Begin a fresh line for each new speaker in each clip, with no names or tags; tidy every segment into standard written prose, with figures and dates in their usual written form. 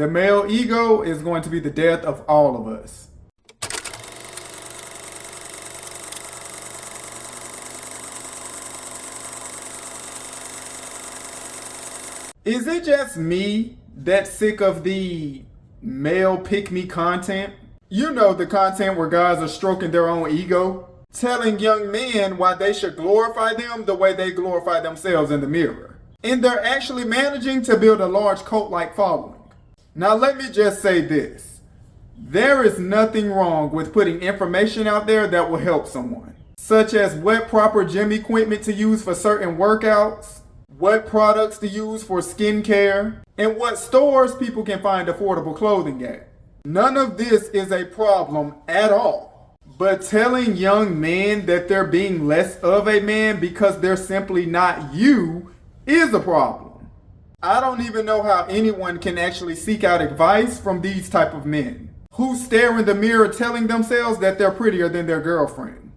The male ego is going to be the death of all of us. Is it just me that's sick of the male pick-me content? You know, the content where guys are stroking their own ego, telling young men why they should glorify them the way they glorify themselves in the mirror. And they're actually managing to build a large cult-like following. Now let me just say this. There is nothing wrong with putting information out there that will help someone, such as what proper gym equipment to use for certain workouts, what products to use for skincare, and what stores people can find affordable clothing at. None of this is a problem at all. But telling young men that they're being less of a man because they're simply not you is a problem. I don't even know how anyone can actually seek out advice from these type of men who stare in the mirror telling themselves that they're prettier than their girlfriend.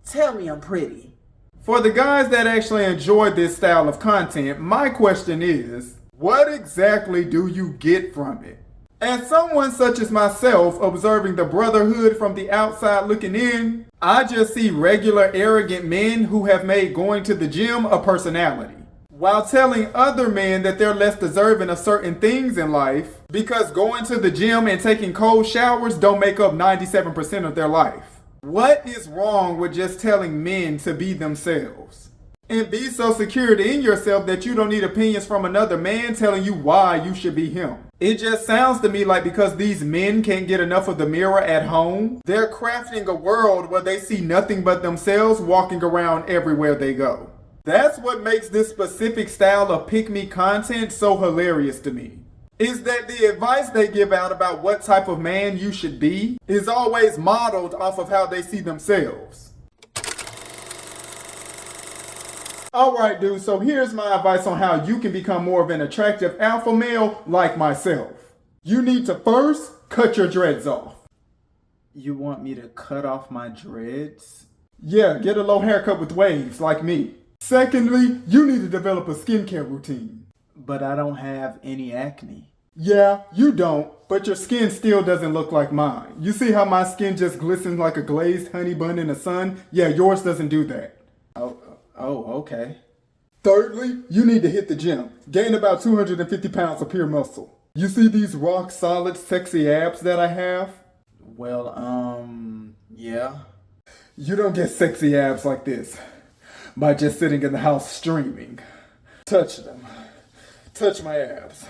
Tell me I'm pretty.
For the guys that actually enjoy this style of content, my question is, what exactly do you get from it? As someone such as myself observing the brotherhood from the outside looking in, I just see regular arrogant men who have made going to the gym a personality, while telling other men that they're less deserving of certain things in life because going to the gym and taking cold showers don't make up 97% of their life. What is wrong with just telling men to be themselves? And be so secured in yourself that you don't need opinions from another man telling you why you should be him. It just sounds to me like because these men can't get enough of the mirror at home, they're crafting a world where they see nothing but themselves walking around everywhere they go. That's what makes this specific style of pick-me content so hilarious to me. Is that the advice they give out about what type of man you should be is always modeled off of how they see themselves. Alright dude, so here's my advice on how you can become more of an attractive alpha male like myself. You need to first cut your dreads off.
You want me to cut off my dreads?
Yeah, get a low haircut with waves like me. Secondly, you need to develop a skincare routine.
But I don't have any acne.
Yeah, you don't, but your skin still doesn't look like mine. You see how my skin just glistens like a glazed honey bun in the sun? Yeah, yours doesn't do that.
Oh, okay.
Thirdly, you need to hit the gym. Gain about 250 pounds of pure muscle. You see these rock solid sexy abs that I have?
Well, yeah.
You don't get sexy abs like this by just sitting in the house streaming. Touch them. Touch my abs.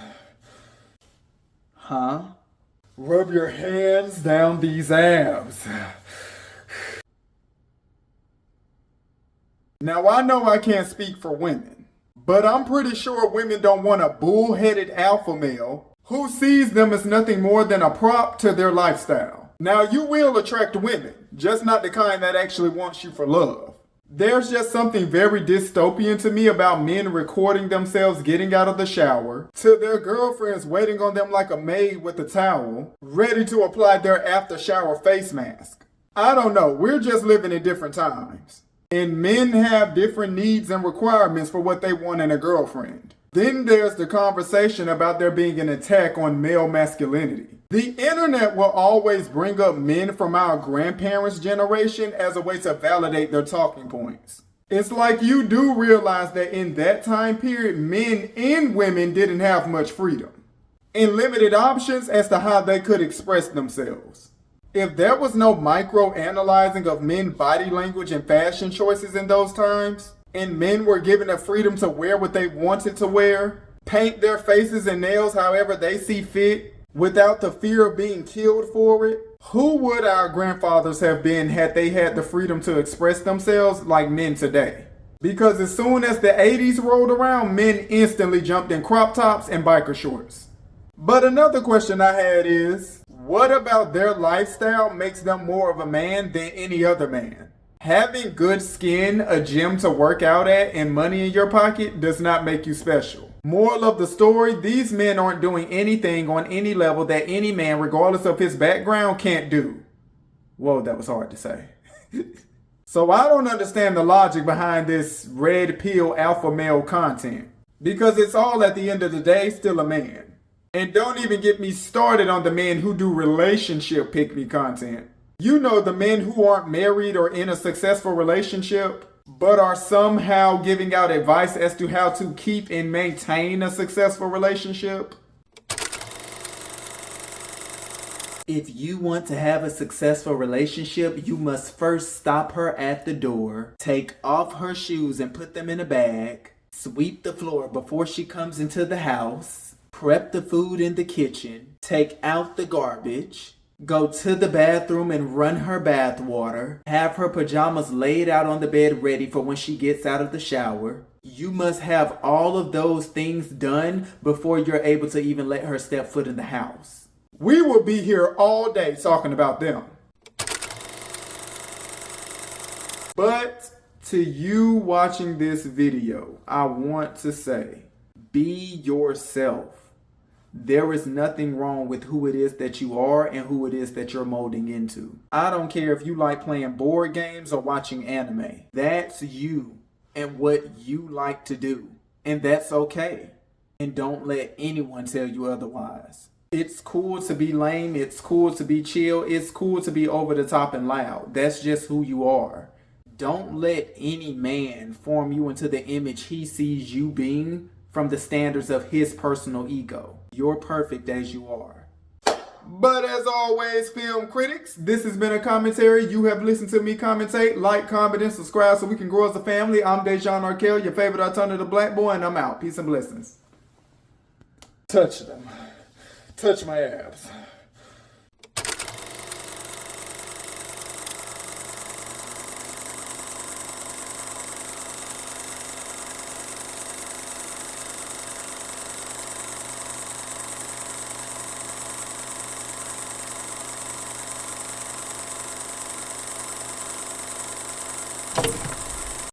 Huh?
Rub your hands down these abs. Now I know I can't speak for women, but I'm pretty sure women don't want a bull-headed alpha male who sees them as nothing more than a prop to their lifestyle. Now you will attract women, just not the kind that actually wants you for love. There's just something very dystopian to me about men recording themselves getting out of the shower to their girlfriends waiting on them like a maid with a towel, ready to apply their after shower face mask. I don't know, we're just living in different times. And men have different needs and requirements for what they want in a girlfriend. Then there's the conversation about there being an attack on male masculinity. The internet will always bring up men from our grandparents' generation as a way to validate their talking points. It's like you do realize that in that time period, men and women didn't have much freedom and limited options as to how they could express themselves. If there was no micro-analyzing of men's body language and fashion choices in those times, and men were given the freedom to wear what they wanted to wear, paint their faces and nails however they see fit, without the fear of being killed for it, who would our grandfathers have been had they had the freedom to express themselves like men today? Because as soon as the 80s rolled around, men instantly jumped in crop tops and biker shorts. But another question I had is, what about their lifestyle makes them more of a man than any other man? Having good skin, a gym to work out at, and money in your pocket does not make you special. Moral of the story, these men aren't doing anything on any level that any man, regardless of his background, can't do. Whoa, that was hard to say. So I don't understand the logic behind this red pill alpha male content. Because it's all at the end of the day still a man. And don't even get me started on the men who do relationship pick-me content. You know, the men who aren't married or in a successful relationship, but are somehow giving out advice as to how to keep and maintain a successful relationship.
If you want to have a successful relationship, you must first stop her at the door, take off her shoes and put them in a bag, sweep the floor before she comes into the house, prep the food in the kitchen, take out the garbage, go to the bathroom and run her bath water, have her pajamas laid out on the bed ready for when she gets out of the shower. You must have all of those things done before you're able to even let her step foot in the house.
We will be here all day talking about them. But to you watching this video, I want to say, be yourself. There is nothing wrong with who it is that you are and who it is that you're molding into. I don't care if you like playing board games or watching anime. That's you and what you like to do. And that's okay. And don't let anyone tell you otherwise. It's cool to be lame. It's cool to be chill. It's cool to be over the top and loud. That's just who you are. Don't let any man form you into the image he sees you being from the standards of his personal ego. You're perfect as you are. But as always, film critics, this has been a commentary. You have listened to me commentate. Like, comment, and subscribe so we can grow as a family. I'm Déj'Shon Arkell, your favorite alternative black boy, and I'm out. Peace and blessings. Touch them. Touch my abs.